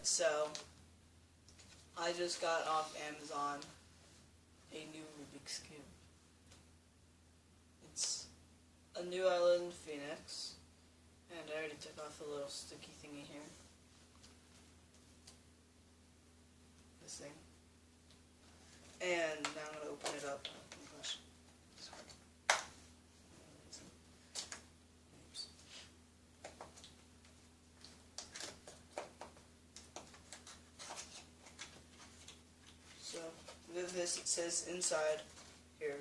So, I just got off Amazon a new Rubik's Cube. It's a Newisland Phoenix, and I already took off the little sticky thingy here. This thing. And now I'm going to open it up. Oh gosh. Sorry. Oops. So, with this, it says inside here,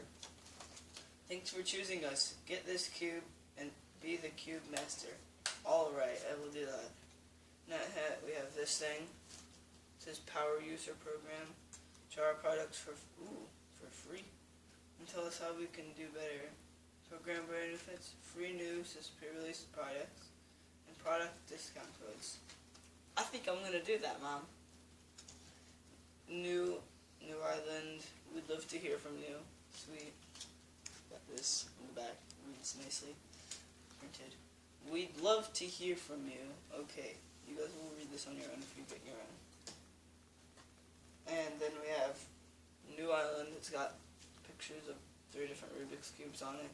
thanks for choosing us. Get this cube and be the cube master. Alright, I will do that. Now we have this thing. It says Power User Program. Try our products for free. And tell us how we can do better. Program benefits, free news, pre-release products, and product discount codes. I think I'm gonna do that, Mom. New Island, we'd love to hear from you. Sweet. Got this in the back. Reads nicely printed. We'd love to hear from you. Okay, you guys will read this on your own if you get your own. And then we have New Island. It's got pictures of 3 different Rubik's Cubes on it,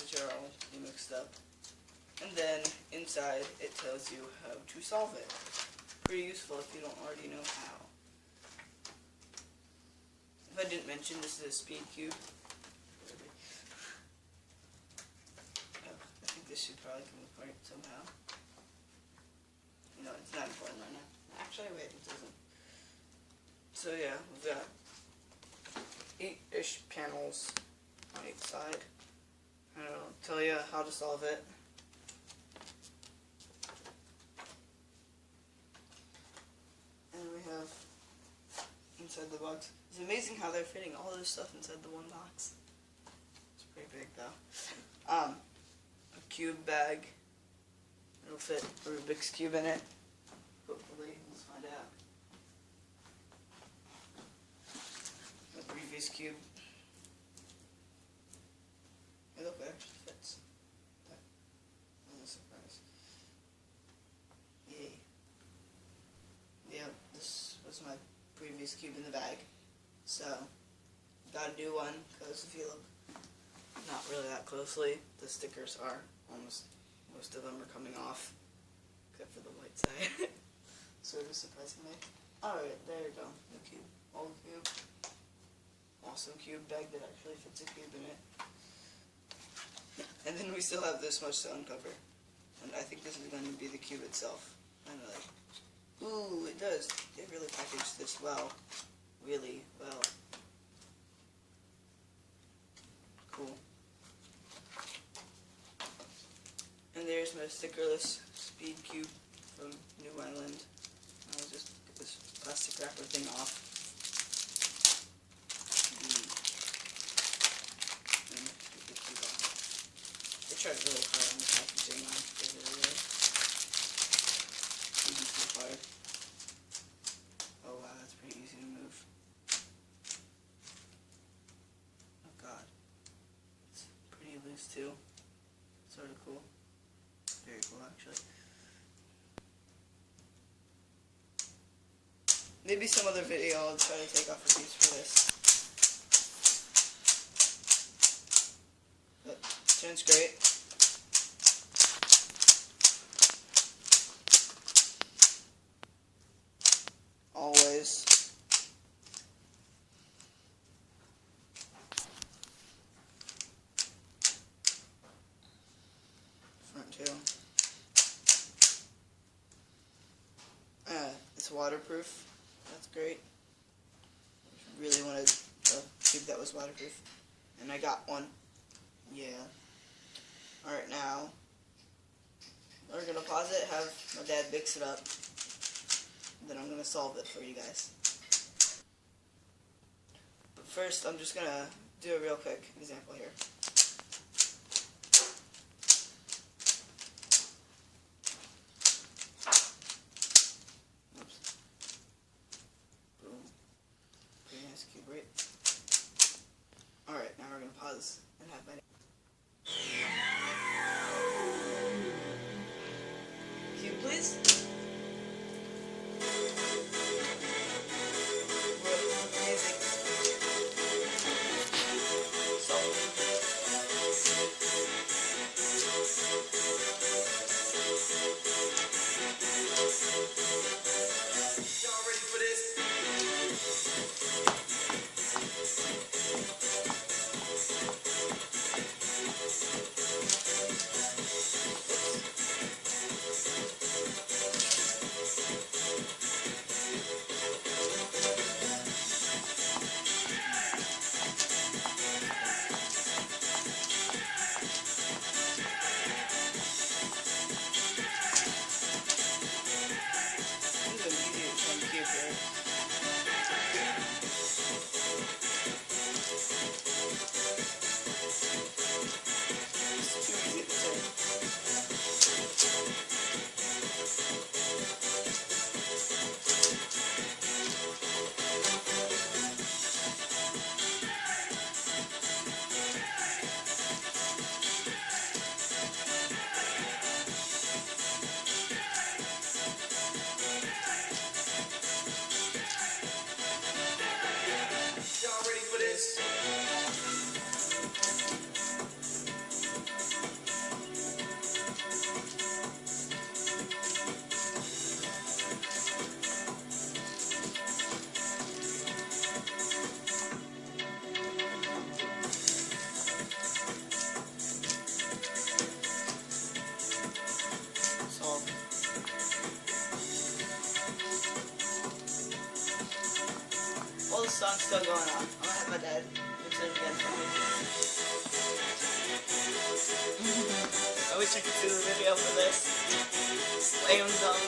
which are all mixed up. And then inside it tells you how to solve it. Pretty useful if you don't already know how. If I didn't mention, this is a Speed Cube. I think this should probably come apart somehow. No, it's not important right now. Actually, wait, it doesn't. So yeah, we've got 8-ish panels on each side. And I'll tell you how to solve it. And we have inside the box. It's amazing how they're fitting all this stuff inside the one box. It's pretty big though. A cube bag. It'll fit a Rubik's Cube in it. Hopefully, let's find out. The previous cube. Hey, look, it actually fits. That was a surprise. Yay. Yeah, this was my previous cube in the bag. So, got a new one, because if you look not really that closely, the stickers are almost, most of them are coming off, except for the white side. Sort of surprisingly. Alright, there you go. The cube. Old cube. Awesome cube bag that actually fits a cube in it. And then we still have this much to uncover. And I think this is going to be the cube itself. And like, ooh, it does. They really packaged this well. Really well. Cool. And there's my Stickerless Speed Cube from Newisland. I'll just get this plastic wrapper thing off. And get the cube off. They tried really hard on the packaging. They really did. Even too hard. Oh wow, that's pretty easy to move. Oh god. It's pretty loose too. Sort of cool. Very cool, actually. Maybe some other video I'll try to take off a piece for this. But turns great. Always. Front too. It's waterproof. That's great. Really wanted a cube that was waterproof. And I got one. Yeah. Alright, now we're gonna pause it, have my dad mix it up. Then I'm gonna solve it for you guys. But first, I'm just gonna do a real quick example here. Oops. Boom. Pretty nice cube, right? Alright, now we're gonna pause and have my cube, please. song's still going on. I'm gonna have my dad mix it again for me. I wish you could see the video for this. Slam dunk.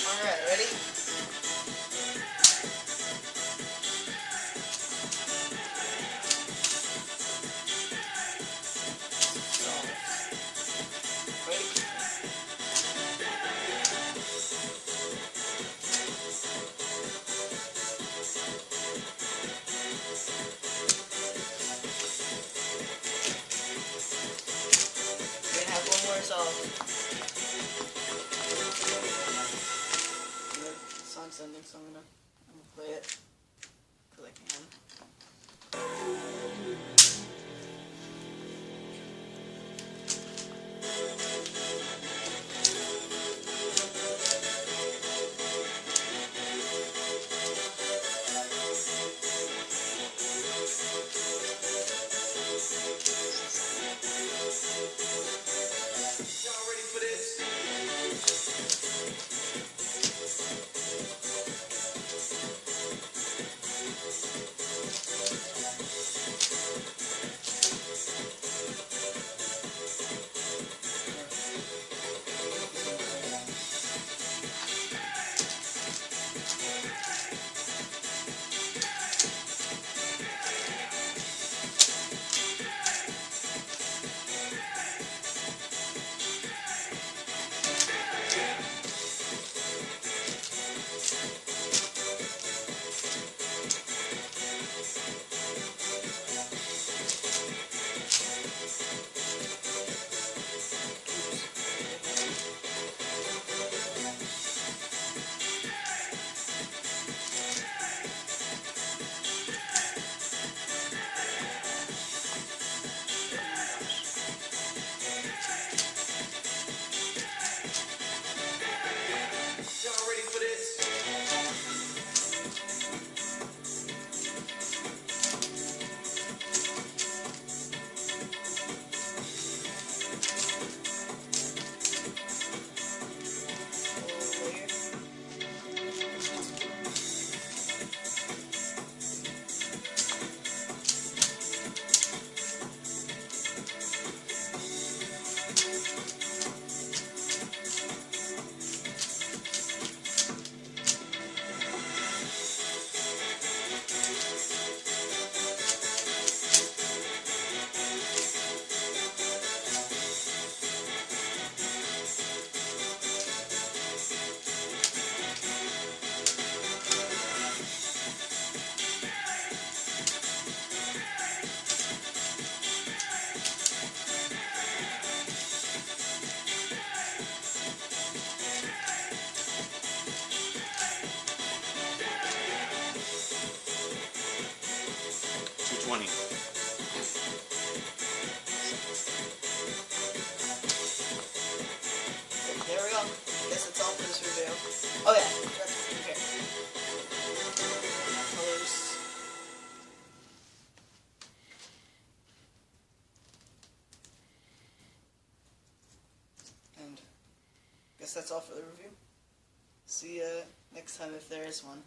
Alright, ready? The song's ending, so I'm gonna play it because I can. Y'all ready for this? Y'all ready for this? There we go. Guess that's all for this review. Oh yeah, here. Colors. And guess that's all for the review. See ya next time if there is one.